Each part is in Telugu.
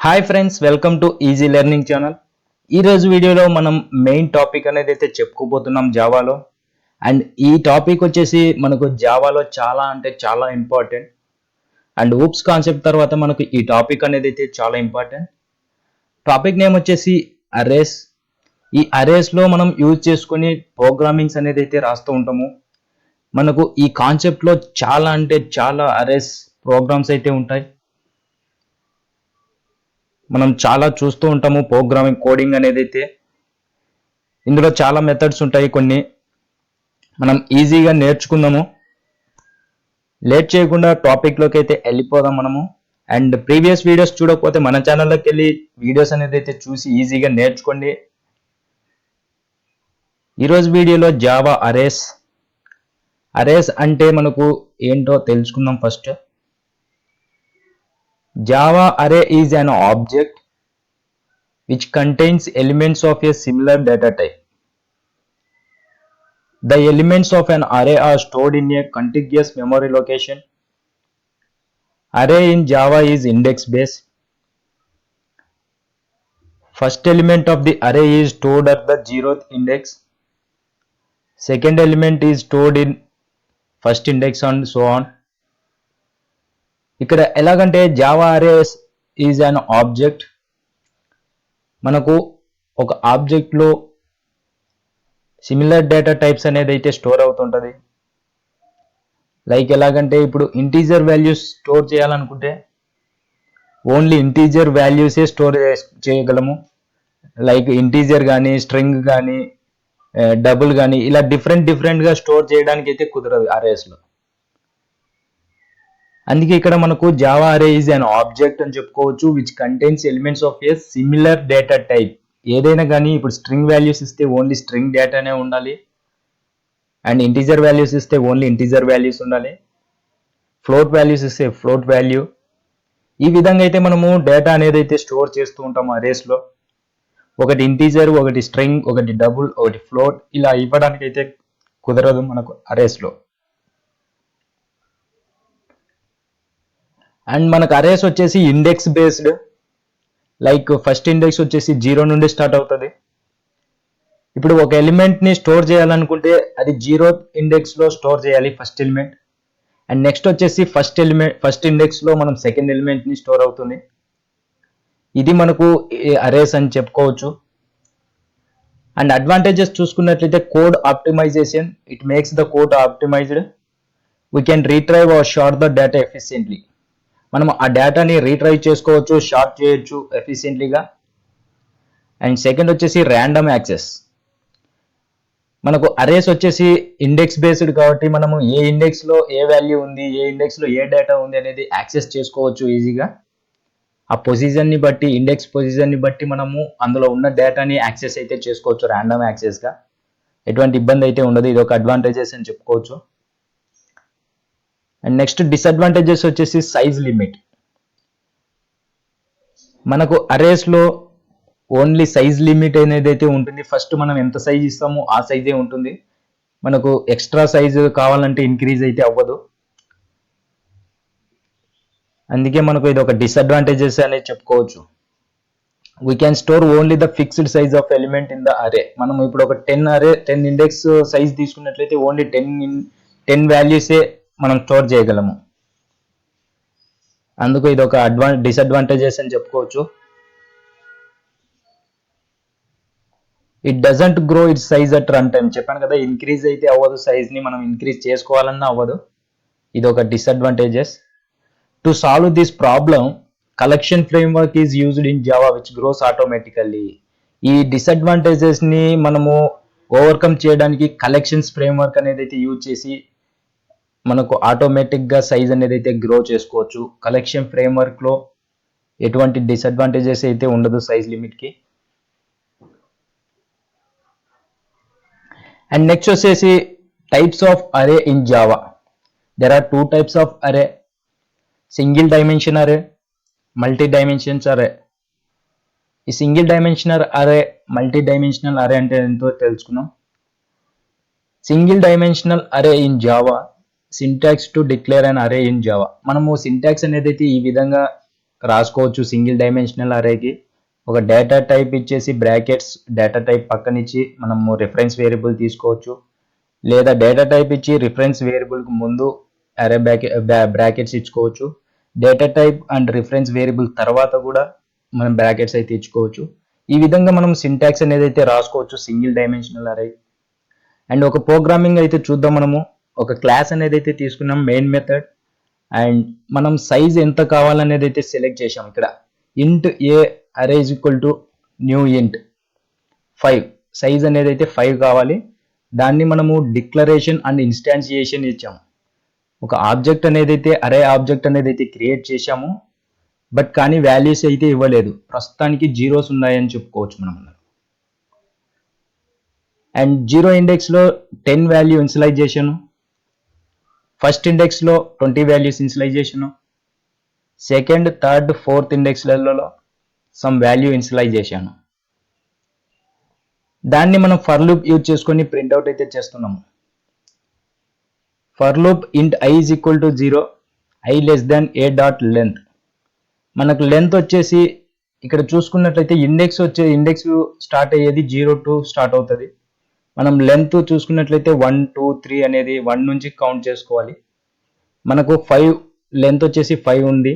Hi friends, welcome to easy learning channel. ఈరోజు వీడియోలో మనం మెయిన్ టాపిక్ అనేది అయితే చెప్పుకోబోతున్నాం జావాలో. అండ్ ఈ టాపిక్ వచ్చేసి మనకు జావాలో చాలా అంటే చాలా ఇంపార్టెంట్. అండ్ ఊప్స్ కాన్సెప్ట్ తర్వాత మనకు ఈ టాపిక్ అనేది అయితే చాలా ఇంపార్టెంట్. టాపిక్ నేమ్ వచ్చేసి అరేస్. ఈ అరేస్లో మనం యూజ్ చేసుకొని ప్రోగ్రామింగ్స్ అనేది అయితే రాస్తూ ఉంటాము. మనకు ఈ కాన్సెప్ట్లో చాలా అంటే చాలా అరేస్ ప్రోగ్రామ్స్ అయితే ఉంటాయి. మనం చాలా చూస్తూ ఉంటాము ప్రోగ్రామింగ్ కోడింగ్ అనేది అయితే. ఇందులో చాలా మెథడ్స్ ఉంటాయి, కొన్ని మనం ఈజీగా నేర్చుకుందాము. లేట్ చేయకుండా టాపిక్లోకి అయితే వెళ్ళిపోదాం మనము. అండ్ ప్రీవియస్ వీడియోస్ చూడకపోతే మన ఛానల్లోకి వెళ్ళి వీడియోస్ అనేది అయితే చూసి ఈజీగా నేర్చుకోండి. ఈరోజు వీడియోలో జావా అరేస్ అంటే మనకు ఏంటో తెలుసుకుందాం first. Java array is an object which contains elements of a similar data type. The elements of an array are stored in a contiguous memory location. Array in Java is index based. First element of the array is stored at the 0th index. Second element is stored in first index and so on. ఇక్కడ ఎలాగంటే Java arrays is an object. మనకు ఒక ఆబ్జెక్ట్లో సిమిలర్ డేటా టైప్స్ అనేది అయితే స్టోర్ అవుతుంటుంది. లైక్ ఎలాగంటే ఇప్పుడు ఇంటీజర్ వాల్యూస్ స్టోర్ చేయాలనుకుంటే ఓన్లీ ఇంటీజర్ వాల్యూసే స్టోర్ చేయగలము. లైక్ ఇంటీజర్ కానీ స్ట్రింగ్ కానీ డబుల్ కానీ ఇలా డిఫరెంట్గా స్టోర్ చేయడానికి అయితే కుదరదు అరేస్లో. అందుకే ఇక్కడ మనకు జావా అరే ఈజ్ అన్ ఆబ్జెక్ట్ అని చెప్పుకోవచ్చు, which contains elements of A similar data type. ఏదైనా కానీ ఇప్పుడు స్ట్రింగ్ వాల్యూస్ ఇస్తే ఓన్లీ స్ట్రింగ్ డేటానే ఉండాలి. అండ్ ఇంటీజర్ వాల్యూస్ ఇస్తే ఓన్లీ ఇంటీజర్ వాల్యూస్ ఉండాలి. ఫ్లోట్ వాల్యూస్ ఇస్తే ఫ్లోట్ వాల్యూ. ఈ విధంగా అయితే మనము డేటా అనేది అయితే స్టోర్ చేస్తూ ఉంటాము అరేస్లో. ఒకటి ఇంటీజర్, ఒకటి స్ట్రింగ్, ఒకటి డబుల్, ఒకటి ఫ్లోట్, ఇలా ఇవ్వడానికి అయితే కుదరదు మనకు అరేస్లో. అండ్ మనకు అరేస్ వచ్చేసి index based. Like first index వచ్చేసి 0 నుండి స్టార్ట్ అవుతుంది. ఇప్పుడు ఒక ఎలిమెంట్ని స్టోర్ చేయాలనుకుంటే అది 0th ఇండెక్స్లో స్టోర్ చేయాలి ఫస్ట్ ఎలిమెంట్. అండ్ నెక్స్ట్ వచ్చేసి ఫస్ట్ ఇండెక్స్లో మనం సెకండ్ ఎలిమెంట్ని స్టోర్ అవుతుంది. ఇది మనకు అరేస్ అని చెప్పుకోవచ్చు. అండ్ అడ్వాంటేజెస్ చూసుకున్నట్లయితే code optimization. It makes the code optimized. We can retrieve or sort the data efficiently. మనం ఆ డేటాని రీట్రైవ్ చేసుకోవచ్చు, షార్ట్ చేయొచ్చు ఎఫిషియెంట్లీగా. అండ్ సెకండ్ వచ్చేసి ర్యాండమ్ యాక్సెస్. మనకు అరేస్ వచ్చేసి ఇండెక్స్ బేస్డ్ కాబట్టి మనము ఏ ఇండెక్స్లో ఏ వాల్యూ ఉంది, ఏ ఇండెక్స్లో ఏ డేటా ఉంది అనేది యాక్సెస్ చేసుకోవచ్చు ఈజీగా. ఆ పొజిషన్ని బట్టి, ఇండెక్స్ పొజిషన్ని బట్టి మనము అందులో ఉన్న డేటాని యాక్సెస్ అయితే చేసుకోవచ్చు ర్యాండమ్ యాక్సెస్గా. ఎటువంటి ఇబ్బంది అయితే ఉండదు. ఇది ఒక అడ్వాంటేజెస్ అని చెప్పుకోవచ్చు. అండ్ నెక్స్ట్ డిసడ్వాంటేజెస్ వచ్చేసి సైజ్ లిమిట్. మనకు అరేస్లో ఓన్లీ సైజ్ లిమిట్ అనేది అయితే ఉంటుంది. ఫస్ట్ మనం ఎంత సైజ్ ఇస్తామో ఆ సైజే ఉంటుంది. మనకు ఎక్స్ట్రా సైజు కావాలంటే ఇంక్రీజ్ అయితే అవ్వదు. అందుకే మనకు ఇది ఒక డిసడ్వాంటేజెస్ అనేది చెప్పుకోవచ్చు. We can store only the fixed size of element in the అరే. మనం ఇప్పుడు ఒక 10 ఇండెక్స్ సైజ్ తీసుకున్నట్లయితే ఓన్లీ 10 వాల్యూసే మనం స్టోర్ చేయగలము. అందుకు ఇది ఒక డిసడ్వాంటేజెస్ అని చెప్పుకోవచ్చు. It doesn't grow it's size at run time. చెప్పాను కదా, ఇంక్రీజ్ అయితే అవ్వదు, సైజ్ని మనం ఇంక్రీజ్ చేసుకోవాలన్నా అవ్వదు. ఇది ఒక disadvantages. To solve this problem, collection framework is used in Java which gross automatically. ఈ డిసడ్వాంటేజెస్ని మనము ఓవర్కమ్ చేయడానికి కలెక్షన్స్ ఫ్రేమ్వర్క్ అనేది అయితే యూజ్ చేసి మనకు ఆటోమేటిక్గా సైజ్ అనేది అయితే గ్రో చేసుకోవచ్చు. కలెక్షన్ ఫ్రేమ్వర్క్లో ఎటువంటి డిసడ్వాంటేజెస్ అయితే ఉండదు సైజ్ లిమిట్కి. అండ్ నెక్స్ట్ వచ్చేసి types of array in Java. There are 2 types of array. Single dimension array, multi dimensions array. ఈ single dimensional array, multi dimensional array అంటే ఎంతో తెలుసుకున్నాం. Single dimensional array in Java, syntax to declare an array in Java. మనము సింటాక్స్ అనేది అయితే ఈ విధంగా రాసుకోవచ్చు సింగిల్ డైమెన్షనల్ అరేకి. ఒక డేటా టైప్ ఇచ్చేసి బ్రాకెట్స్ డేటా టైప్ పక్కనిచ్చి మనము రిఫరెన్స్ వేరియబుల్ తీసుకోవచ్చు, లేదా డేటా టైప్ ఇచ్చి రిఫరెన్స్ వేరియబుల్కి ముందు అరే బ్రాకెట్స్ ఇచ్చుకోవచ్చు. Data type and reference variable తర్వాత కూడా మనం బ్రాకెట్స్ అయితే ఇచ్చుకోవచ్చు. ఈ విధంగా మనం సింటాక్స్ అనేది అయితే రాసుకోవచ్చు సింగిల్ డైమెన్షనల్ అరే. అండ్ ఒక ప్రోగ్రామింగ్ అయితే చూద్దాం. మనము ఒక క్లాస్ అనేది అయితే తీసుకున్నాం మెయిన్ మెథడ్, అండ్ మనం సైజ్ ఎంత కావాలనేది అయితే సెలెక్ట్ చేసాం. ఇక్కడ ఇంట్ ఏ అరే ఈజ్ ఈక్వల్ టు న్యూ ఇంట్ 5, సైజ్ అనేది అయితే 5 కావాలి. దాన్ని మనము డిక్లరేషన్ అండ్ ఇన్స్టాన్షియేషన్ ఇచ్చాము. ఒక ఆబ్జెక్ట్ అనేది అయితే అరే ఆబ్జెక్ట్ అనేది అయితే క్రియేట్ చేశాము, బట్ కానీ వాల్యూస్ అయితే ఇవ్వలేదు. ప్రస్తుతానికి జీరోస్ ఉన్నాయని చెప్పుకోవచ్చు మనం. అండ్ 0 ఇండెక్స్లో 10 వాల్యూ ఇన్షియలైజేషన్, ఫస్ట్ ఇండెక్స్లో 20 values initialization, second third fourth ఇండెక్స్లలో సమ్ వాల్యూ ఇన్షియలైజేషన్. దాన్ని మనం ఫర్ లూప్ యూజ్ చేసుకొని ప్రింట్అవుట్ అయితే చేస్తున్నాము. For loop int I is equal to 0, I less than a dot length. మనకు లెంత్ వచ్చేసి ఇక్కడ చూసుకున్నట్లయితే ఇండెక్స్ స్టార్ట్ అయ్యేది 0 to స్టార్ట్ అవుతుంది. మనం లెంత్ చూసుకున్నట్లయితే 1 2 3 అనేది 1 నుంచి కౌంట్ చేసుకోవాలి. మనకు 5 లెంత్ వచ్చేసి 5 ఉంది.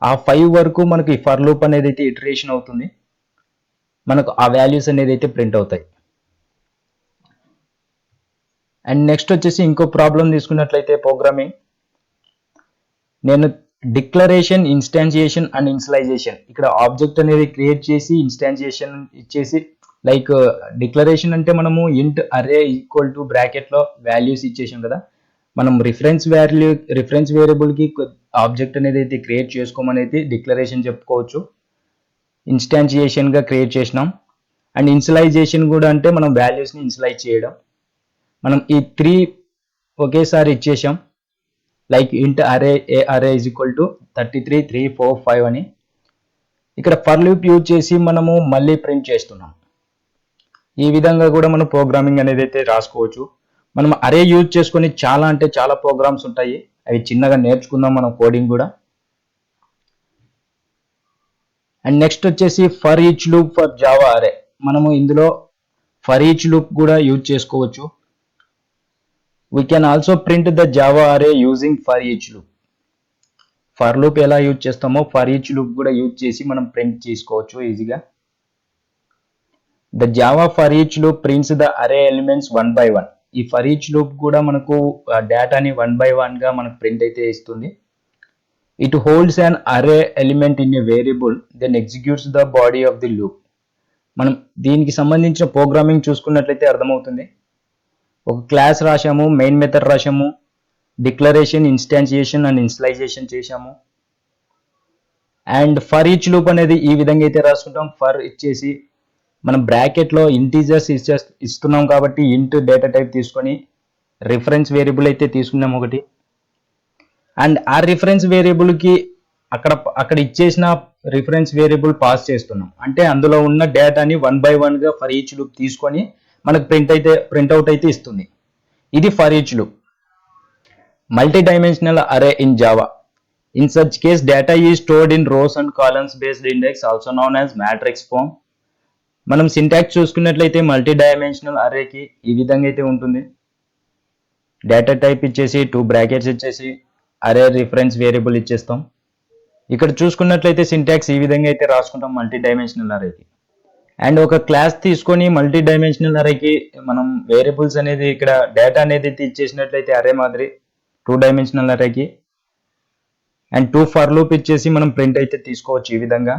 ఆ 5 వరకు మనకు ఈ ఫర్ లూప్ అనేది అయితే ఇటరేషన్ అవుతుంది. మనకు ఆ వాల్యూస్ అనేది అయితే ప్రింట్ అవుతాయి. అండ్ నెక్స్ట్ వచ్చేసి ఇంకో ప్రాబ్లం తీసుకున్నట్లయితే ప్రోగ్రామింగ్, నేను డిక్లరేషన్, ఇన్స్టాన్షియేషన్ అండ్ ఇన్షియలైజేషన్ ఇక్కడ ఆబ్జెక్ట్ అనేది క్రియేట్ చేసి ఇన్స్టాన్షియేషన్ ఇచ్చేసి, లైక్ డిక్లరేషన్ అంటే మనము ఇంట్ అరే ఈక్వల్ టు బ్రాకెట్లో వాల్యూస్ ఇచ్చేసాం కదా, మనం రిఫరెన్స్ వేరియబుల్కి ఆబ్జెక్ట్ అనేది అయితే క్రియేట్ చేసుకోమనేది డిక్లరేషన్ చెప్పుకోవచ్చు. ఇన్స్టాన్షియేషన్గా క్రియేట్ చేసినాం. అండ్ ఇన్షియలైజేషన్ కూడా అంటే మనం వాల్యూస్ని ఇన్షియలైజ్ చేయడం. మనం ఈ 3 ఒకేసారి ఇచ్చేసాం, లైక్ ఇంట్ అరే ఈజ్ ఈక్వల్ టు 33 3 4 5 అని. ఇక్కడ ఫర్ లూప్ యూజ్ చేసి మనము మళ్ళీ ప్రింట్ చేస్తున్నాం. ఈ విధంగా కూడా మనం ప్రోగ్రామింగ్ అనేది అయితే రాసుకోవచ్చు. మనం అరే యూజ్ చేసుకొని చాలా అంటే చాలా ప్రోగ్రామ్స్ ఉంటాయి, అవి చిన్నగా నేర్చుకుందాం మనం కోడింగ్ కూడా. అండ్ నెక్స్ట్ వచ్చేసి for each loop for Java array. మనము ఇందులో ఫర్ ఈచ్ లూప్ కూడా యూజ్ చేసుకోవచ్చు. We can also print the Java array using for each loop. For loop ఎలా యూజ్ చేస్తామో ఫర్ ఈచ్ లూప్ కూడా యూజ్ చేసి మనం ప్రింట్ చేసుకోవచ్చు ఈజీగా. The Java for each loop prints the array elements 1 by 1. ఈ ఫర్ ఈచ్ లూప్ కూడా మనకు డేటాని 1 by 1 గా మనకు ప్రింట్ అయితే ఇస్తుంది. It holds an array element in a variable then executes the body of the loop. మనం దీనికి సంబంధించిన ప్రోగ్రామింగ్ చూసుకున్నట్లయితే అర్థమవుతుంది. ఒక క్లాస్ రాసాము, మెయిన్ మెథడ్ రాసాము, డిక్లరేషన్, ఇన్స్టాన్షియేషన్ అండ్ ఇన్షియలైజేషన్ చేసాము. అండ్ ఫర్ ఈచ్ లూప్ అనేది ఈ విధంగా అయితే రాసుకుంటాం. ఫర్ ఇచ్చేసి మనం బ్రాకెట్లో ఇంటీజర్స్ ఇస్తున్నాం కాబట్టి ఇంట్ డేటా టైప్ తీసుకొని రిఫరెన్స్ వేరియబుల్ అయితే తీసుకున్నాం ఒకటి. అండ్ ఆ రిఫరెన్స్ వేరియబుల్కి అక్కడ ఇచ్చేసిన రిఫరెన్స్ వేరియబుల్ పాస్ చేస్తున్నాం. అంటే అందులో ఉన్న డేటాని 1 by 1 గా ఫర్ ఈచ్ లూప్ తీసుకొని మనకు ప్రింట్అవుట్ అయితే ఇస్తుంది. ఇది for each loop. Multi dimensional array in Java. In such case data is stored in rows and columns based index also known as matrix form. మనం సింటాక్స్ చూసుకున్నట్లయితే మల్టీ డైమెన్షనల్ అరేకి ఈ విధంగా అయితే ఉంటుంది. డేటా టైప్ ఇచ్చేసి 2 బ్రాకెట్స్ ఇచ్చేసి అరే రిఫరెన్స్ వేరియబుల్ ఇచ్చేస్తాం. ఇక్కడ చూసుకున్నట్లయితే సింటాక్స్ ఈ విధంగా అయితే రాసుకుంటాం మల్టీ డైమెన్షనల్ అరేకి. అండ్ ఒక క్లాస్ తీసుకొని మల్టీ డైమెన్షనల్ అరేకి మనం వేరియబుల్స్ అనేది ఇక్కడ డేటా అనేది ఇచ్చేసినట్లయితే అరే మాదిరి 2 డైమెన్షనల్ అరేకి, అండ్ 2 ఫర్ లూప్ ఇచ్చేసి మనం ప్రింట్ అయితే తీసుకోవచ్చు ఈ విధంగా.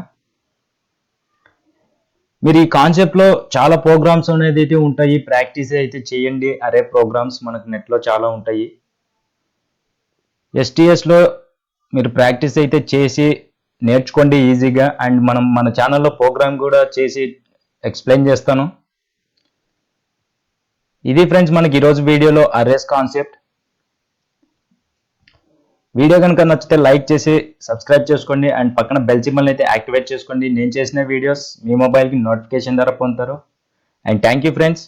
మీరు ఈ కాన్సెప్ట్లో చాలా ప్రోగ్రామ్స్ అనేది అయితే ఉంటాయి, ప్రాక్టీస్ అయితే చేయండి. అరే ప్రోగ్రామ్స్ మనకు నెట్లో చాలా ఉంటాయి. STSలో మీరు ప్రాక్టీస్ అయితే చేసి నేర్చుకోండి ఈజీగా. అండ్ మన ఛానల్లో ప్రోగ్రామ్ కూడా చేసి ఎక్స్ప్లెయిన్ చేస్తాను. ఇది ఫ్రెండ్స్ మనకి ఈరోజు వీడియోలో అరేస్ కాన్సెప్ట్. వీడియో కనుక నచ్చితే లైక్ చేసి సబ్స్క్రైబ్ చేసుకోండి అండ్ పక్కన బెల్ సింబల్ అయితే యాక్టివేట్ చేసుకోండి. నేను చేసిన వీడియోస్ మీ మొబైల్కి నోటిఫికేషన్ ద్వారా పొందుతారు. And thank you friends.